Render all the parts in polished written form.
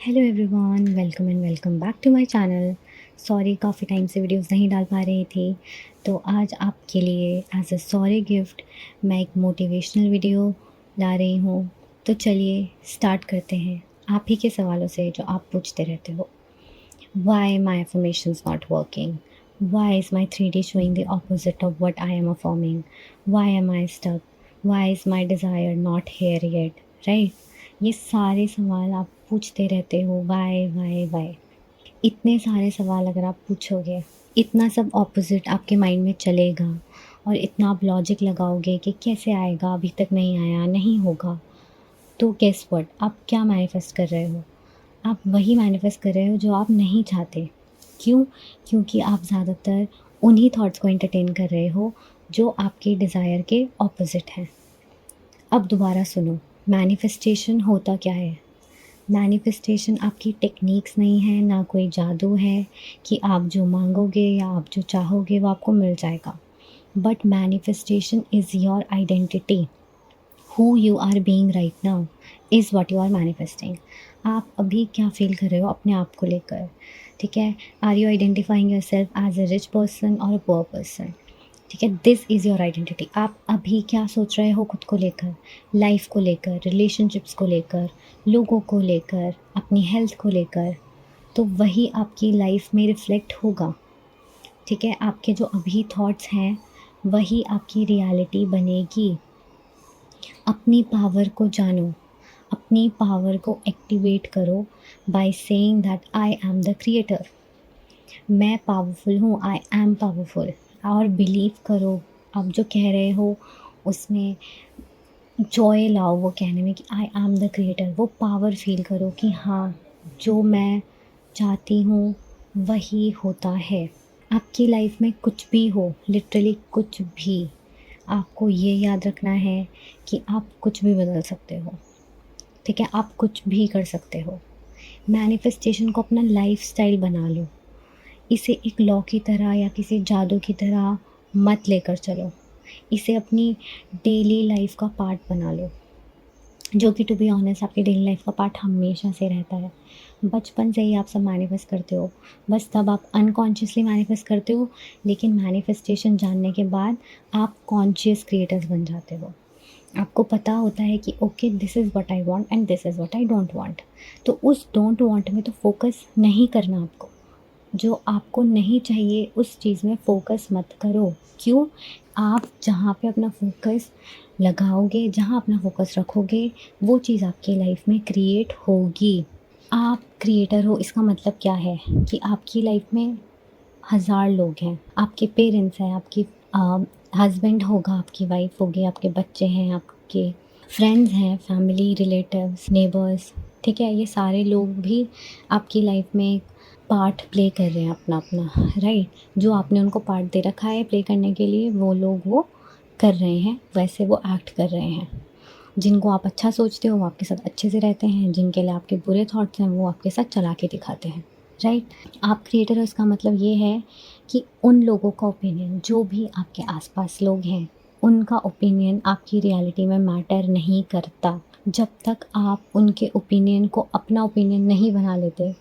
Hello everyone, welcome and welcome back to my channel. Sorry काफ़ी time से videos नहीं डाल पा रही थी। तो आज आपके लिए एज अ सॉरी गिफ्ट मैं एक मोटिवेशनल वीडियो ला रही हूँ। तो चलिए स्टार्ट करते हैं आप ही के सवालों से जो आप पूछते रहते हो। Why my affirmations not working? Why is my 3D showing the opposite of what I am affirming? Why am I stuck? Why is my desire not here yet? Right? ये सारे सवाल आप पूछते रहते हो, वाई। इतने सारे सवाल अगर आप पूछोगे, इतना सब ऑपोजिट आपके माइंड में चलेगा और इतना आप लॉजिक लगाओगे कि कैसे आएगा, अभी तक नहीं आया, नहीं होगा। तो गेस व्हाट, आप क्या मैनिफेस्ट कर रहे हो? आप वही मैनिफेस्ट कर रहे हो जो आप नहीं चाहते। क्यों? क्योंकि आप ज़्यादातर उन्हीं थॉट्स को एंटरटेन कर रहे हो जो आपके डिज़ायर के ऑपोजिट हैं। अब दोबारा सुनो, मैनिफेस्टेशन होता क्या है? मैनिफेस्टेशन आपकी टेक्निक्स नहीं है, ना कोई जादू है कि आप जो मांगोगे या आप जो चाहोगे वो आपको मिल जाएगा। But manifestation is your identity. Who you are being right now is what you are manifesting. आप अभी क्या फील कर रहे हो अपने आप को लेकर? ठीक है, are you identifying your self as a rich person और अ पुअर पर्सन? ठीक है, दिस इज़ योर आइडेंटिटी। आप अभी क्या सोच रहे हो खुद को लेकर, लाइफ को लेकर, रिलेशनशिप्स को लेकर, लोगों को लेकर, अपनी हेल्थ को लेकर। तो वही आपकी लाइफ में रिफ्लेक्ट होगा। ठीक है, आपके जो अभी थॉट्स हैं वही आपकी रियलिटी बनेगी। अपनी पावर को जानो, अपनी पावर को एक्टिवेट करो by saying that I am the creator. मैं पावरफुल हूँ, आई एम पावरफुल। और बिलीव करो, आप जो कह रहे हो उसमें जॉय लाओ वो कहने में कि आई एम द क्रिएटर। वो पावर फील करो कि हाँ, जो मैं चाहती हूँ वही होता है। आपकी लाइफ में कुछ भी हो, लिटरली कुछ भी, आपको ये याद रखना है कि आप कुछ भी बदल सकते हो। ठीक है, आप कुछ भी कर सकते हो। मैनिफेस्टेशन को अपना लाइफस्टाइल बना लो। इसे एक लॉ की तरह या किसी जादू की तरह मत लेकर चलो। इसे अपनी डेली लाइफ का पार्ट बना लो, जो कि टू बी ऑनेस्ट आपकी डेली लाइफ का पार्ट हमेशा से रहता है। बचपन से ही आप सब मैनिफेस्ट करते हो, बस तब आप अनकॉन्शियसली मैनिफेस्ट करते हो, लेकिन मैनिफेस्टेशन जानने के बाद आप कॉन्शियस क्रिएटर्स बन जाते हो। आपको पता होता है कि okay, this is what I want and this is what I don't want. तो उस डोंट वांट में तो फोकस नहीं करना आपको। जो आपको नहीं चाहिए उस चीज़ में फ़ोकस मत करो। क्यों? आप जहाँ पे अपना फ़ोकस लगाओगे, जहाँ अपना फ़ोकस रखोगे, वो चीज़ आपकी लाइफ में क्रिएट होगी। आप क्रिएटर हो, इसका मतलब क्या है कि आपकी लाइफ में हज़ार लोग हैं। आपके पेरेंट्स हैं, आपकी हस्बैंड होगा, आपकी वाइफ होगी, आपके बच्चे हैं, आपके फ्रेंड्स हैं, फैमिली, रिलेटिव्स, नेबर्स। ठीक है, ये सारे लोग भी आपकी लाइफ में पार्ट प्ले कर रहे हैं अपना-अपना, राइट? जो आपने उनको पार्ट दे रखा है प्ले करने के लिए, वो लोग वो कर रहे हैं, वैसे वो एक्ट कर रहे हैं। जिनको आप अच्छा सोचते हो वो आपके साथ अच्छे से रहते हैं, जिनके लिए आपके बुरे थॉट्स हैं वो आपके साथ चला के दिखाते हैं, राइट? आप क्रिएटर हो, इसका मतलब ये है कि उन लोगों का ओपिनियन, जो भी आपके आस-पास लोग हैं, उनका ओपिनियन आपकी रियलिटी में मैटर नहीं करता। जब तक आप उनके ओपिनियन को अपना ओपिनियन नहीं बना लेते,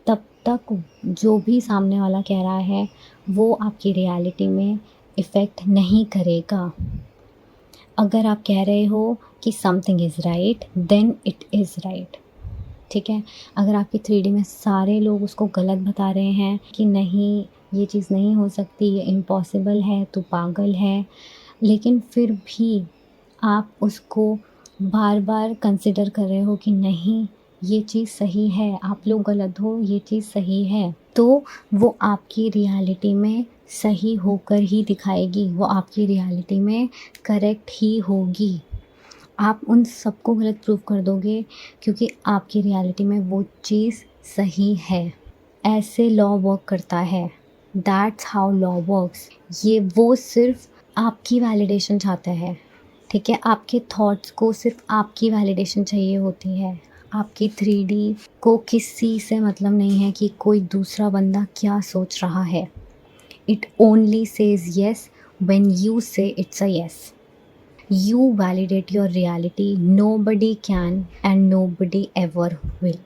तब तक जो भी सामने वाला कह रहा है वो आपकी रियलिटी में इफ़ेक्ट नहीं करेगा। अगर आप कह रहे हो कि something is right, then it is right. ठीक है? अगर आपकी 3D में सारे लोग उसको गलत बता रहे हैं कि नहीं, ये चीज़ नहीं हो सकती, ये इम्पॉसिबल है, तू पागल है, लेकिन फिर भी आप उसको बार-बार कंसिडर कर रहे हो कि नहीं, ये चीज़ सही है, आप लोग गलत हो, ये चीज़ सही है, तो वो आपकी रियलिटी में सही होकर ही दिखाएगी, वो आपकी रियलिटी में करेक्ट ही होगी। आप उन सबको गलत प्रूव कर दोगे क्योंकि आपकी रियलिटी में वो चीज़ सही है। ऐसे लॉ वर्क करता है। That's how law works. ये वो सिर्फ़ आपकी वैलिडेशन चाहता है। ठीक है? आपके थॉट्स को सिर्फ़ आपकी वैलिडेशन चाहिए होती है। आपकी 3D को किसी से मतलब नहीं है कि कोई दूसरा बंदा क्या सोच रहा है। It only says yes when you say it's a yes. You validate your reality. Nobody can and nobody ever will.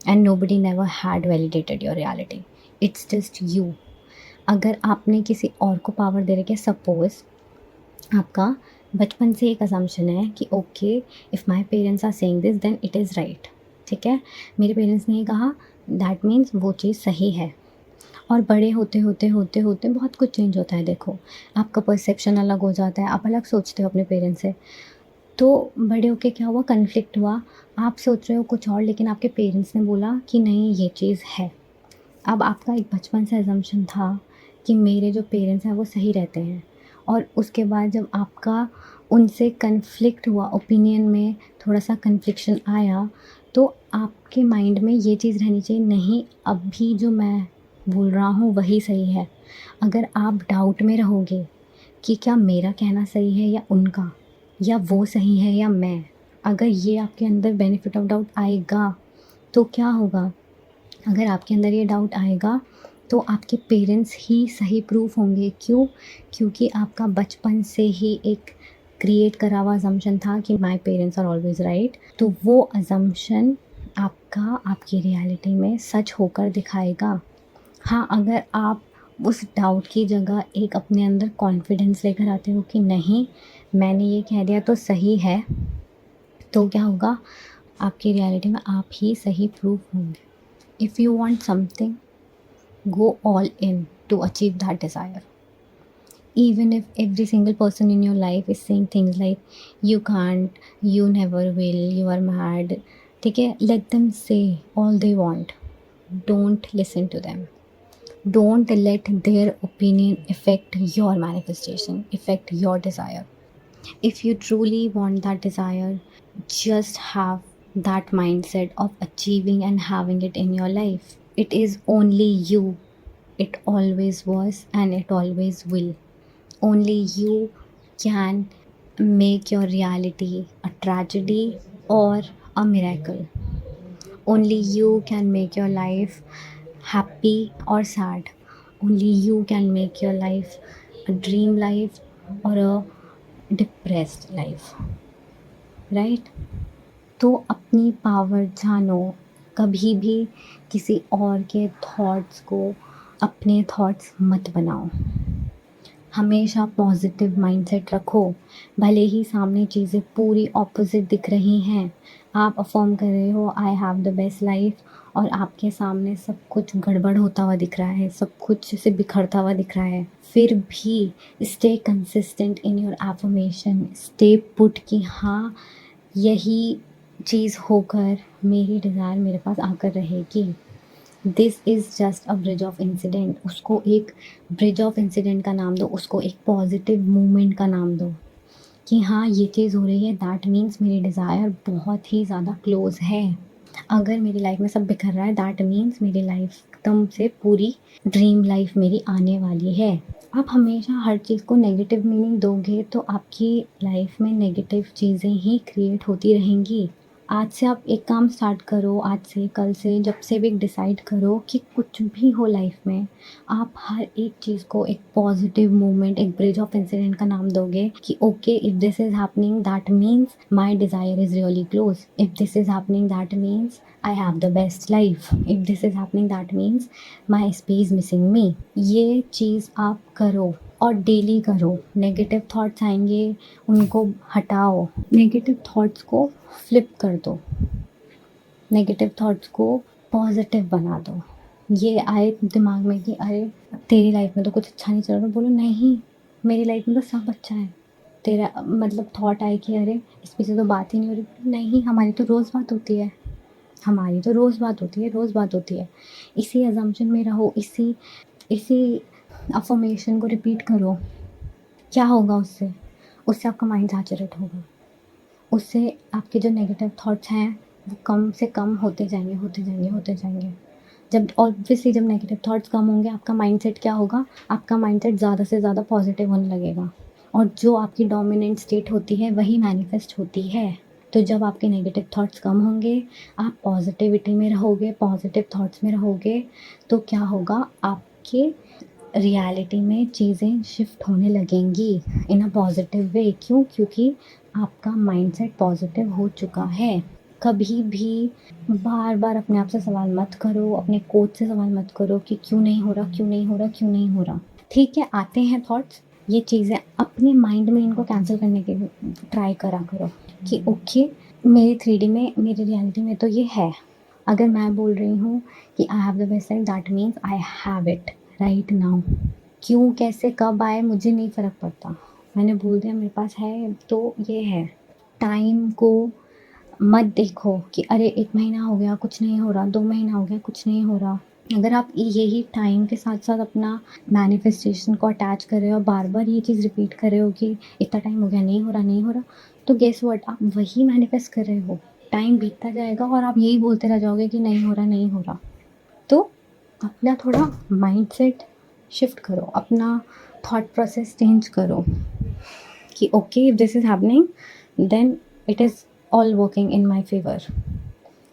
And nobody never had validated your reality, it's just you. अगर आपने किसी और को पावर दे रखे, suppose आपका बचपन से एक असम्पशन है कि okay, if my parents are saying this then it is right, ठीक है, मेरे पेरेंट्स ने ये कहा, दैट मीन्स वो चीज़ सही है। और बड़े होते होते होते होते बहुत कुछ चेंज होता है। देखो, आपका परसेप्शन अलग हो जाता है, आप अलग सोचते हो अपने पेरेंट्स से। तो बड़े होके क्या हुआ, कन्फ्लिक्ट हुआ, आप सोच रहे हो कुछ और लेकिन आपके पेरेंट्स ने बोला कि नहीं ये चीज़ है। अब आपका एक बचपन से अजम्पशन था कि मेरे जो पेरेंट्स हैं वो सही रहते हैं, और उसके बाद जब आपका उनसे कन्फ्लिक्ट हुआ, ओपिनियन में थोड़ा-सा कन्फ्लिक्शन आया, तो आपके माइंड में ये चीज़ रहनी चाहिए, नहीं अभी जो मैं बोल रहा हूँ वही सही है। अगर आप डाउट में रहोगे कि क्या मेरा कहना सही है या उनका, या वो सही है या मैं, अगर ये आपके अंदर बेनिफिट ऑफ डाउट आएगा तो क्या होगा, अगर आपके अंदर ये डाउट आएगा तो आपके पेरेंट्स ही सही प्रूफ होंगे। क्यों? क्योंकि आपका बचपन से ही एक क्रिएट करा हुआ अजम्पशन था कि my parents are always right. तो वो अजम्पशन आपका आपकी रियलिटी में सच होकर दिखाएगा। हाँ, अगर आप उस डाउट की जगह एक अपने अंदर कॉन्फिडेंस लेकर आते हो कि नहीं, मैंने ये कह दिया तो सही है, तो क्या होगा, आपकी रियलिटी में आप ही सही प्रूफ होंगे। If you want something, go all in to achieve that desire. Even if every single person in your life is saying things like you can't, you never will, you are mad, ठीक है, let them say all they want. Don't listen to them. Don't let their opinion affect your manifestation, affect your desire. If you truly want that desire, just have that mindset of achieving and having it in your life. It is only you. It always was and it always will. Only you can make your reality a tragedy or a miracle. Only you can make your life happy or sad. Only you can make your life a dream life or a depressed life. Right? तो अपनी power जानो, कभी भी किसी और के thoughts को अपने थॉट्स मत बनाओ। हमेशा पॉजिटिव माइंडसेट रखो, भले ही सामने चीज़ें पूरी ऑपोजिट दिख रही हैं। आप अफर्म कर रहे हो I have the best life, और आपके सामने सब कुछ गड़बड़ होता हुआ दिख रहा है, सब कुछ से बिखरता हुआ दिख रहा है, फिर भी stay consistent in your affirmation, stay put कि हाँ यही चीज़ होकर मेरी डिज़ायर मेरे पास आकर रहेगी। This is just a bridge of incident. उसको एक ब्रिज ऑफ इंसिडेंट का नाम दो, उसको एक पॉजिटिव मूवमेंट का नाम दो कि हाँ ये चीज़ हो रही है, दैट मीन्स मेरी डिज़ायर बहुत ही ज़्यादा क्लोज है। अगर मेरी लाइफ में सब बिखर रहा है, दैट मीन्स मेरी लाइफ एकदम से पूरी ड्रीम लाइफ मेरी आने वाली है। आप हमेशा हर चीज़ को नेगेटिव मीनिंग दोगे तो आपकी लाइफ में नेगेटिव चीज़ें ही क्रिएट होती रहेंगी। आज से आप एक काम स्टार्ट करो, आज से, कल से, जब से भी डिसाइड करो कि कुछ भी हो लाइफ में, आप हर एक चीज़ को एक पॉजिटिव मूवमेंट, एक ब्रिज ऑफ इंसिडेंट का नाम दोगे कि okay, if this is happening that means my desire is really close, if this is happening that means I have the best life, if this is happening that means my SP is missing मी। ये चीज़ आप करो और daily करो। Negative thoughts आएंगे, उनको हटाओ, negative thoughts को flip कर दो, नेगेटिव थॉट्स को पॉजिटिव बना दो। ये आए दिमाग में कि अरे तेरी लाइफ में तो कुछ अच्छा नहीं चल रहा, बोलो नहीं मेरी लाइफ में तो सब अच्छा है। तेरा मतलब थॉट आए कि अरे इस पीछे तो बात ही नहीं हो रही, नहीं हमारी तो रोज़ बात होती है, हमारी तो रोज़ बात होती है, रोज़ बात होती है। इसी अजम्पशन में रहो, इसी अफर्मेशन को रिपीट करो। क्या होगा उससे? उससे आपका माइंड सैचुरेट होगा, उससे आपके जो नेगेटिव थॉट्स हैं वो कम से कम होते जाएंगे, होते जाएंगे, होते जाएंगे। जब ऑब्वियसली जब नेगेटिव थॉट्स कम होंगे, आपका माइंडसेट क्या होगा, आपका माइंडसेट ज़्यादा से ज़्यादा पॉजिटिव होने लगेगा, और जो आपकी डोमिनेंट स्टेट होती है वही मैनिफेस्ट होती है। तो जब आपके नेगेटिव थॉट्स कम होंगे, आप पॉजिटिविटी में रहोगे, पॉजिटिव थॉट्स में रहोगे, तो क्या होगा, आपके रियलिटी में चीज़ें शिफ्ट होने लगेंगी इन अ पॉजिटिव वे। क्यों? क्योंकि आपका माइंडसेट पॉजिटिव हो चुका है। कभी भी बार बार अपने आप से सवाल मत करो, अपने कोच से सवाल मत करो कि क्यों नहीं हो रहा, क्यों नहीं हो रहा, क्यों नहीं हो रहा। ठीक है, आते हैं थॉट्स, ये चीज़ें अपने माइंड में इनको कैंसिल करने के लिए ट्राई करा करो कि ओके, मेरे 3D में, मेरी रियलिटी में तो ये है। अगर मैं बोल रही हूँ कि I have the best life, that means I have it right now. क्यों, कैसे, कब आए, मुझे नहीं फ़र्क पड़ता। मैंने बोल दिया मेरे पास है तो ये है। टाइम को मत देखो कि अरे 1 महीना हो गया कुछ नहीं हो रहा, 2 महीना हो गया कुछ नहीं हो रहा। अगर आप यही टाइम के साथ-साथ अपना मैनिफेस्टेशन को अटैच कर रहे हो और बार-बार ये चीज़ रिपीट कर रहे हो कि इतना टाइम हो गया नहीं हो रहा, नहीं हो रहा, तो गेस व्हाट, आप वही मैनिफेस्ट कर रहे हो। टाइम बीतता जाएगा और आप यही बोलते रह जाओगे कि नहीं हो रहा, नहीं हो रहा। तो अपना थोड़ा माइंडसेट शिफ्ट करो, अपना थॉट प्रोसेस चेंज करो कि okay, if this is happening then it is all working in my favour.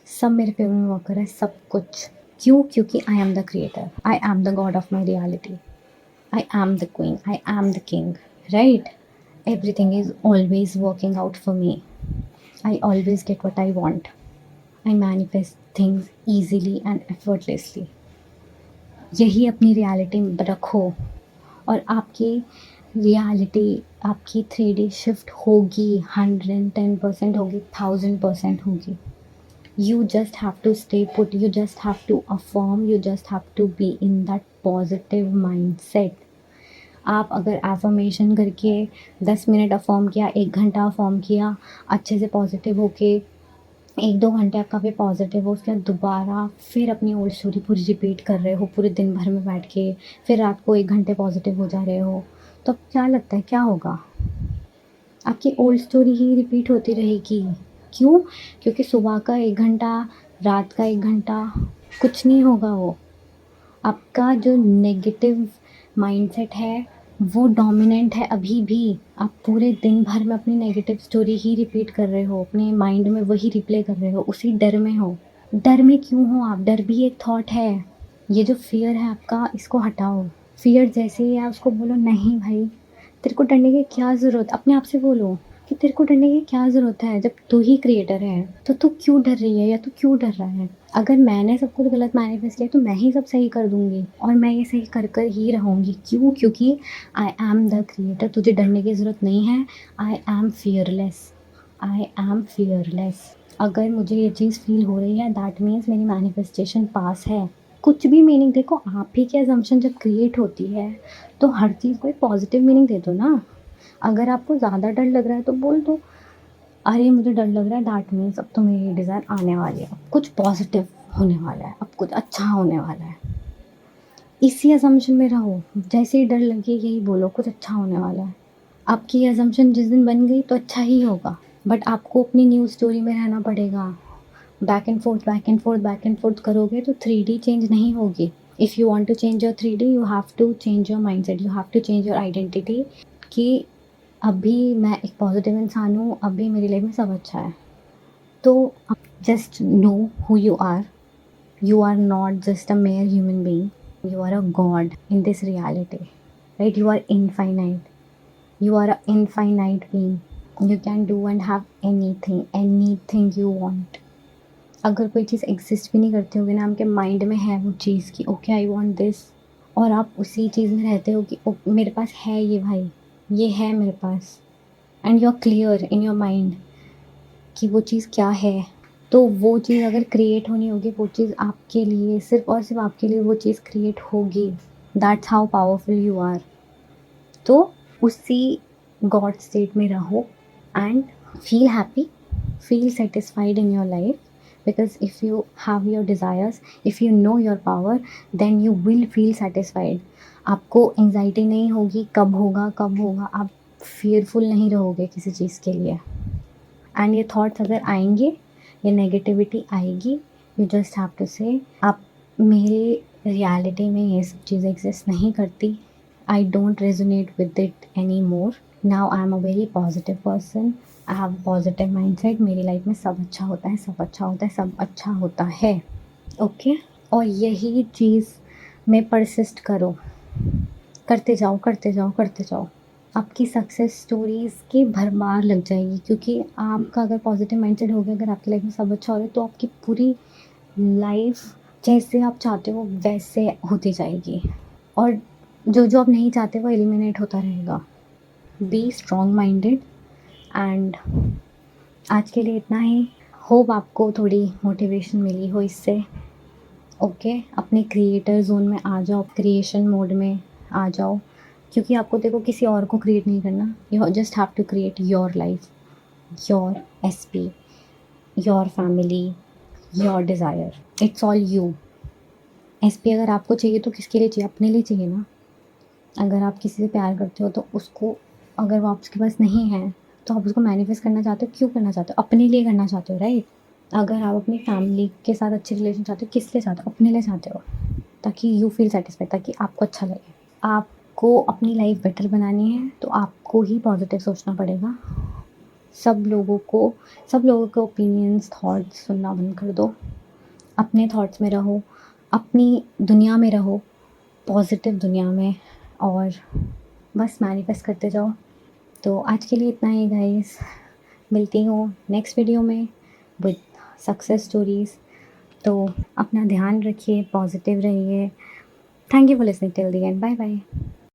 सब मेरे फेवर में वर्क कर रहा है, सब कुछ। क्यों? क्योंकि I am the creator, I am the God of my reality, I am the queen, I am the king, right? Everything is always working out for me, I always get what I want, I manifest things easily and effortlessly. यही अपनी reality में रखो और आपकी reality, आपकी 3D shift होगी, 110% होगी, 1000% होगी। You just have to stay put, you just have to affirm, you just have to be in that positive mindset. आप अगर एफर्मेशन करके 10 मिनट अफर्म किया, 1 घंटा अफर्म किया, अच्छे से पॉजिटिव होके 1-2 घंटे आप काफ़ी पॉजिटिव हो, उसके बाद दोबारा फिर अपनी ओल्ड स्टोरी पूरी रिपीट कर रहे हो पूरे दिन भर में बैठ के, फिर रात को 1 घंटे पॉजिटिव हो जा रहे हो, तो अब क्या लगता है क्या होगा? आपकी ओल्ड स्टोरी ही रिपीट होती रहेगी। क्यों? क्योंकि सुबह का 1 घंटा, रात का 1 घंटा कुछ नहीं होगा वो। आपका जो नेगेटिव माइंडसेट है वो डोमिनेंट है अभी भी। आप पूरे दिन भर में अपनी नेगेटिव स्टोरी ही रिपीट कर रहे हो, अपने माइंड में वही रिप्ले कर रहे हो, उसी डर में हो। डर में क्यों हो आप? डर भी एक थॉट है। ये जो फ़ियर है आपका, इसको हटाओ। फ़ियर जैसे ही है उसको बोलो नहीं भाई, तेरे को डरने की क्या ज़रूरत? अपने आप से बोलो कि तेरे को डरने की क्या ज़रूरत है? जब तू ही क्रिएटर है तो तू क्यों डर रही है या तू क्यों डर रहा है? अगर मैंने सब कुछ गलत मैनिफेस्ट किया तो मैं ही सब सही कर दूँगी और मैं ये सही कर ही रहूँगी। क्यों? क्योंकि आई एम द क्रिएटर। तुझे डरने की ज़रूरत नहीं है। I am fearless, I am fearless. अगर मुझे ये चीज़ फ़ील हो रही है दैट मीन्स मेरी मैनिफेस्टेशन पास है। कुछ भी मीनिंग देखो, आप ही की असम्पशन जब क्रिएट होती है तो हर चीज़ को एक पॉजिटिव मीनिंग दे दो ना। अगर आपको ज़्यादा डर लग रहा है तो बोल दो, अरे मुझे डर लग रहा है दैट मीन्स अब तो मेरी डिज़ायर आने वाली है, अब कुछ पॉजिटिव होने वाला है, अब कुछ अच्छा होने वाला है। इसी असम्पशन में रहो, जैसे ही डर लगे यही बोलो कुछ अच्छा होने वाला है। आपकी ये असम्पशन जिस दिन बन गई तो अच्छा ही होगा, बट आपको अपनी न्यू स्टोरी में रहना पड़ेगा। Back and forth, back and forth, back and forth करोगे तो 3D चेंज नहीं होगी। If you want to change your 3D you have to change your mindset, you have to change your identity कि अभी मैं एक पॉजिटिव इंसान हूँ, अभी मेरी लाइफ में सब अच्छा है। तो just know who you are. You are not just a mere human being, you are a god in this reality, right? You are infinite, you are an infinite being. You can do and have anything you want. अगर कोई चीज़ exist भी नहीं करती होगी ना, आपके mind में है वो चीज़ कि ओके आई वांट दिस, और आप उसी चीज़ में रहते हो कि मेरे पास है ये भाई, ये है मेरे पास, and you are clear in your mind कि वो चीज़ क्या है, तो वो चीज़ अगर क्रिएट होनी होगी, वो चीज़ आपके लिए, सिर्फ़ और सिर्फ़ आपके लिए वो चीज़ क्रिएट होगी। That's how powerful you are. तो उसी गॉड स्टेट में रहो and feel happy, feel satisfied in your life, because if you have your desires, if you know your power, then you will feel satisfied. आपको anxiety नहीं होगी कब होगा कब होगा, आप फियरफुल नहीं रहोगे किसी चीज़ के लिए। एंड ये थॉट्स अगर आएंगे, ये नेगेटिविटी आएगी, यू जस्ट हैव टू से आप, मेरे रियलिटी में ये सब चीज़ें एग्जिस्ट नहीं करती, I don't resonate with it any more, now I am a very positive person, I have positive mindset, मेरी लाइफ में सब अच्छा होता है, सब अच्छा होता है, सब अच्छा होता है। ओके और यही चीज़ में परसिस्ट करो, करते जाओ करते जाओ करते जाओ। आपकी सक्सेस स्टोरीज़ की भरमार लग जाएगी, क्योंकि आपका अगर पॉजिटिव माइंडसेट हो गया, अगर आपकी लाइफ में सब अच्छा हो रहा है, तो आपकी पूरी लाइफ जैसे आप चाहते हो वैसे होती जाएगी, और जो आप नहीं चाहते वो एलिमिनेट होता रहेगा। Be strong minded. एंड आज के लिए इतना ही। होप आपको थोड़ी मोटिवेशन मिली हो इससे। ओके, अपने क्रिएटर जोन में आ जाओ, क्रिएशन मोड में आ जाओ, क्योंकि आपको देखो किसी और को क्रिएट नहीं करना। You just have to create your life, your SP, your family, your desire. It's all you. SP अगर आपको चाहिए तो किसके लिए चाहिए? अपने लिए चाहिए ना। अगर आप किसी से प्यार करते हो तो उसको, अगर वो आपके पास नहीं है, तो आप उसको मैनिफेस्ट करना चाहते हो, क्यों करना चाहते हो? अपने लिए करना चाहते हो, राइट? अगर आप अपनी फैमिली के साथ अच्छे रिलेशन चाहते हो, किस लिए चाहते हो? अपने लिए चाहते हो, ताकि यू फील सेटिस्फाइड, ताकि आपको अच्छा लगे। आपको अपनी लाइफ बेटर बनानी है तो आपको ही पॉजिटिव सोचना पड़ेगा। सब लोगों के ओपिनियंस, थॉट्स सुनना बंद कर दो। अपने थॉट्स में रहो, अपनी दुनिया में रहो, पॉजिटिव दुनिया में, और बस मैनिफेस्ट करते जाओ। तो आज के लिए इतना ही गाइस। मिलती हूँ नेक्स्ट वीडियो में विद सक्सेस स्टोरीज़। तो अपना ध्यान रखिए, पॉजिटिव रहिए। Thank you for listening till the end. Bye bye.